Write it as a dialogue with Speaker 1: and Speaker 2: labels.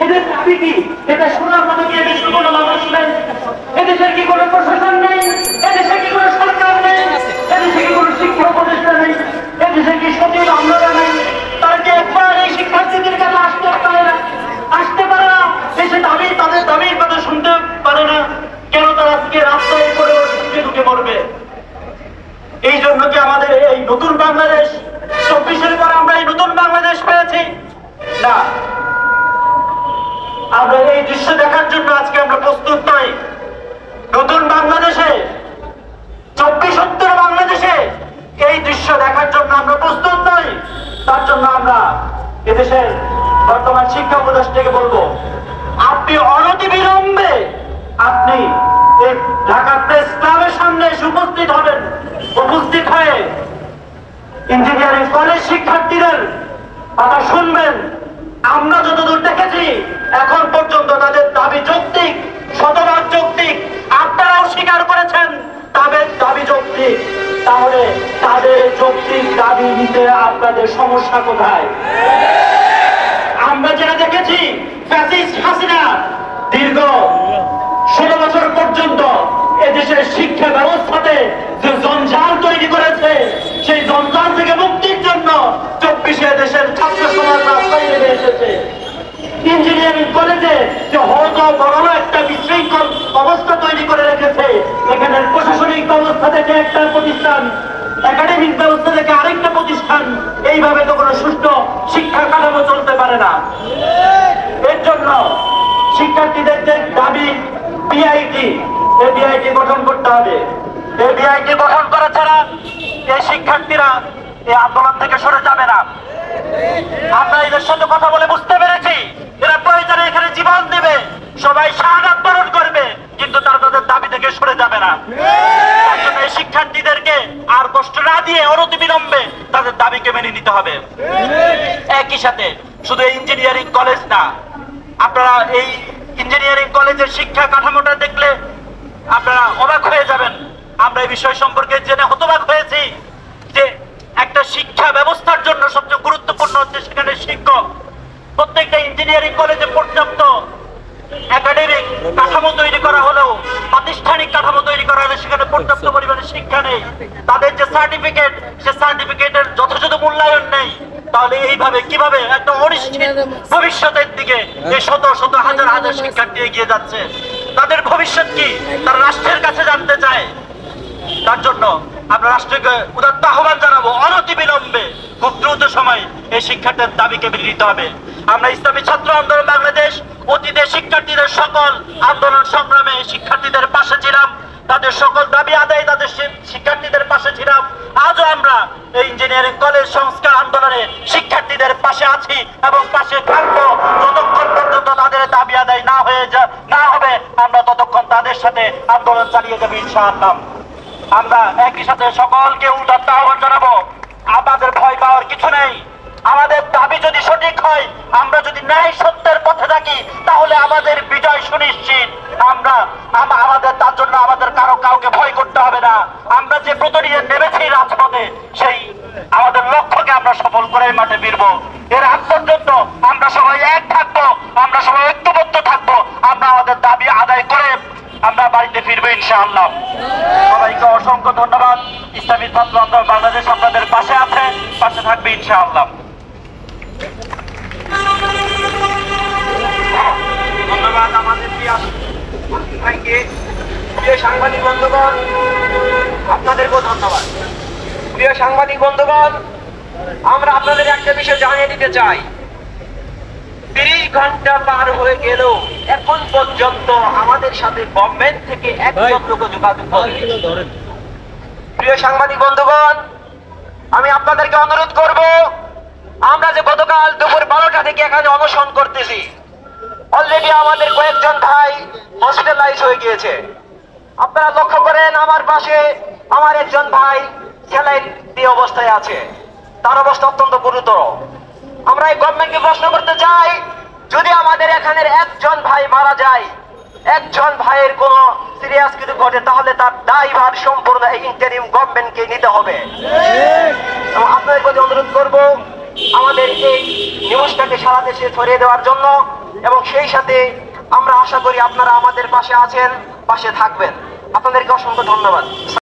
Speaker 1: এদের দাবি কি? এটা শোনার মতো কি এদেশের কোনো মানুষ নেই? এদেশের কি কোনো প্রশাসন নেই? এদেশে কি কোনো সরকার নেই? এদেশে কি কোনো শিক্ষা প্রতিষ্ঠান নেই? এদেশে কি সচিব আমরা নেই? তারা কি একবার এই শিক্ষার্থীদের কাছে আসতে পারে না? আসতে পারে না? দেশে দাবি, তাদের দাবির কথা শুনতে পারে না? কেন তারা আজকে রাস্তায় করে ঢুকে পড়বে? এই জন্য কি আমাদের এই নতুন বাংলাদেশ 24-এর পর আমরা এই নতুন বাংলাদেশ পেয়েছি? না, আমরা এই দৃশ্য দেখার জন্য আজকে আমরা প্রস্তুত নই। নতুন বাংলাদেশে 24-70 বাংলাদেশে এই দৃশ্য দেখার জন্য আমরা প্রস্তুত নই। তার জন্য আমরা এদেশের বর্তমান শিক্ষা উপদেষ্টাকে বলবো, আপনি অনতিবিলম্বে আপনি এই ঢাকা প্রেস ক্লাবের সামনে উপস্থিত হবেন। উপস্থিত হয়ে ইঞ্জিনিয়ারিং কলেজ শিক্ষার্থীদের কথা শুনবেন। আমরা যতদূর দেখেছি এখন পর্যন্ত তাদের দাবি যৌক্তিক, শতভাগ যৌক্তিক। আপনারাও স্বীকার করেছেন তাদের দাবি যৌক্তিক। তাহলে তাদের যৌক্তিক দাবি নিতে আপনাদের সমস্যা কোথায়? আমরা যেটা দেখেছি, ফ্যাসিস্ট হাসিনা দীর্ঘ 16 বছর পর্যন্ত এদেশের শিক্ষা ব্যবস্থাতে যে জঞ্জাল তৈরি করেছে, সেই জঞ্জাল থেকে মুক্তির জন্য 24-এ দেশের ছাত্র সমাজ রাস্তায় নেমে এসেছে। ইঞ্জিনিয়ারিং কলেজে যে হয়তো বড় একটা বিশৃঙ্খল অবস্থা তৈরি করে রেখেছে, এখানের প্রশাসনিক ব্যবস্থা থেকে একটা প্রতিষ্ঠান, একাডেমিক ব্যবস্থা থেকে আরেকটা প্রতিষ্ঠান, এইভাবে তো কোনো সুষ্ঠু শিক্ষা কাঠামো চলতে পারে না। এর জন্য শিক্ষার্থীদের যে দাবি বিআইটি, এই বিআইটি গঠন করতে হবে। এই বিআইটি গঠন করা ছাড়া এই শিক্ষার্থীরা এই আন্দোলন থেকে সরে যাবে না। আমরা এদের সাথে কথা বলে বুঝতে পেরেছি এরা প্রয়োজনে এখানে জীবন দেবে, সবাই শাহাদাত বরণ করবে, কিন্তু তারা তাদের দাবি থেকে সরে যাবে না। তার জন্য এই শিক্ষার্থীদেরকে আর কষ্ট না দিয়ে অনতিবিলম্বে তাদের দাবিকে মেনে নিতে হবে। একই সাথে শুধু এই ইঞ্জিনিয়ারিং কলেজ না, আপনারা এই ইঞ্জিনিয়ারিং কলেজের শিক্ষা কাঠামোটা দেখলে আপনারা অবাক হয়ে যাবেন। আমরা এই বিষয় সম্পর্কে জেনে হতবাক হয়েছি যে একটা শিক্ষা ব্যবস্থার জন্য সবচেয়ে গুরুত্বপূর্ণ হচ্ছে সেখানে শিক্ষক। প্রত্যেকটা ইঞ্জিনিয়ারিং কলেজে পর্যাপ্ত একাডেমিক কাঠামো তৈরি করা হলেও, প্রাতিষ্ঠানিক কাঠামো তৈরি করা হলে সেখানে পর্যাপ্ত পরিমাণে শিক্ষা নেই। তাদের যে সার্টিফিকেট, সে সার্টিফিকেটের যথাযথ মূল্যায়ন নেই। তাহলে এইভাবে কিভাবে একটা অনিশ্চিত ভবিষ্যতের দিকে এই শত শত হাজার হাজার শিক্ষার্থী এগিয়ে যাচ্ছে? তাদের ভবিষ্যৎ কি তারা রাষ্ট্রের কাছে জানতে চায়। তার জন্য আমরা রাষ্ট্রকে উদাত্ত আহ্বান জানাবো, অনতিবিলম্বে খুব দ্রুত সময় এই শিক্ষার্থীদের দাবিকে মেনে নিতে হবে। আমরা ইসলামী ছাত্র আন্দোলন বাংলাদেশ অতীতে শিক্ষার্থীদের সকল আন্দোলন সংগ্রামে শিক্ষার্থীদের পাশে ছিলাম, তাদের সকল দাবি আদায় তাদের শিক্ষার্থীদের পাশে ছিলাম। আজও আমরা এই ইঞ্জিনিয়ারিং কলেজ সংস্কার আন্দোলনে শিক্ষার্থীদের পাশে আছি এবং পাশে থাকবো যতক্ষণ পর্যন্ত তাদের দাবি আদায় না হবে। আমরা ততক্ষণ তাদের সাথে আন্দোলন চালিয়ে যাবো ইনশাআল্লাহ। আমরা একই সাথে সকলকে উদাত্ত আহ্বান জানাবো, আমাদের ভয় পাওয়ার কিছু নেই। আমাদের দাবি যদি সঠিক হয়, আমরা যদি ন্যায় সত্যের পথে থাকি, তাহলে আমাদের বিজয় সুনিশ্চিত। আমাদের তার জন্য আমাদের কাউকে ভয় করতে হবে না। আমরা যে ব্রত নিয়ে নেমেছি রাজপথে, সেই আমাদের লক্ষ্যকে আমরা সফল করে মাঠে ফিরবো। এর আগ পর্যন্ত আমরা সবাই এক থাকবো, আমরা সবাই ঐক্যবদ্ধ থাকবো। আমরা আমাদের দাবি আদায় করে আমরা বাড়িতে ফিরবো ইনশাআল্লাহ। সবাইকে অসংখ্য ধন্যবাদ। ইসলামী ছাত্র আন্দোলন বাংলাদেশ আপনাদের পাশে আছে, পাশে থাকবে ইনশাআল্লাহ। ধন্যবাদ আমাদের ভাইকে। প্রিয় সাংবাদিক বন্ধুগণ, আপনাদেরকেও ধন্যবাদ। প্রিয় সাংবাদিক বন্ধুগণ, আমরা আপনাদের একটা বিষয় জানিয়ে দিতে চাই। 30 ঘন্টা পার হয়ে গেল, এখন পর্যন্ত আমাদের সাথে গভর্নমেন্ট থেকে একজন লোক যোগাযোগ করেনি। প্রিয় সাংবাদিক বন্ধুগণ, আমি আপনাদেরকে অনুরোধ করব, আমরা যে গতকাল দুপুর 12টা থেকে এখানে অনশন করতেছি, অলরেডি আমাদের কয়েকজন ভাই হসপিটালাইজ হয়ে গিয়েছে। আপনারা লক্ষ্য করেন আমার পাশে আমার একজন ভাই স্যালাইন দিয়ে অবস্থায় আছে, তার অবস্থা অত্যন্ত গুরুতর। আমরা এই গভর্নমেন্টকে প্রশ্ন করতে চাই, যদি আমাদের এখানের একজন ভাই মারা যায়, একজন ভাইয়ের কোন সিরিয়াস কিছু ঘটে, তাহলে তার দায়ভার সম্পূর্ণ এই ইন্টারিম গভর্নমেন্টকে নিতে হবে। এবং আপনাদের প্রতি অনুরোধ করব,
Speaker 2: আমাদের এই নিউজটাকে সারা দেশে ছড়িয়ে দেওয়ার জন্য, এবং সেই সাথে আমরা আশা করি আপনারা আমাদের পাশে আছেন, পাশে থাকবেন। আপনাদেরকে অসংখ্য ধন্যবাদ।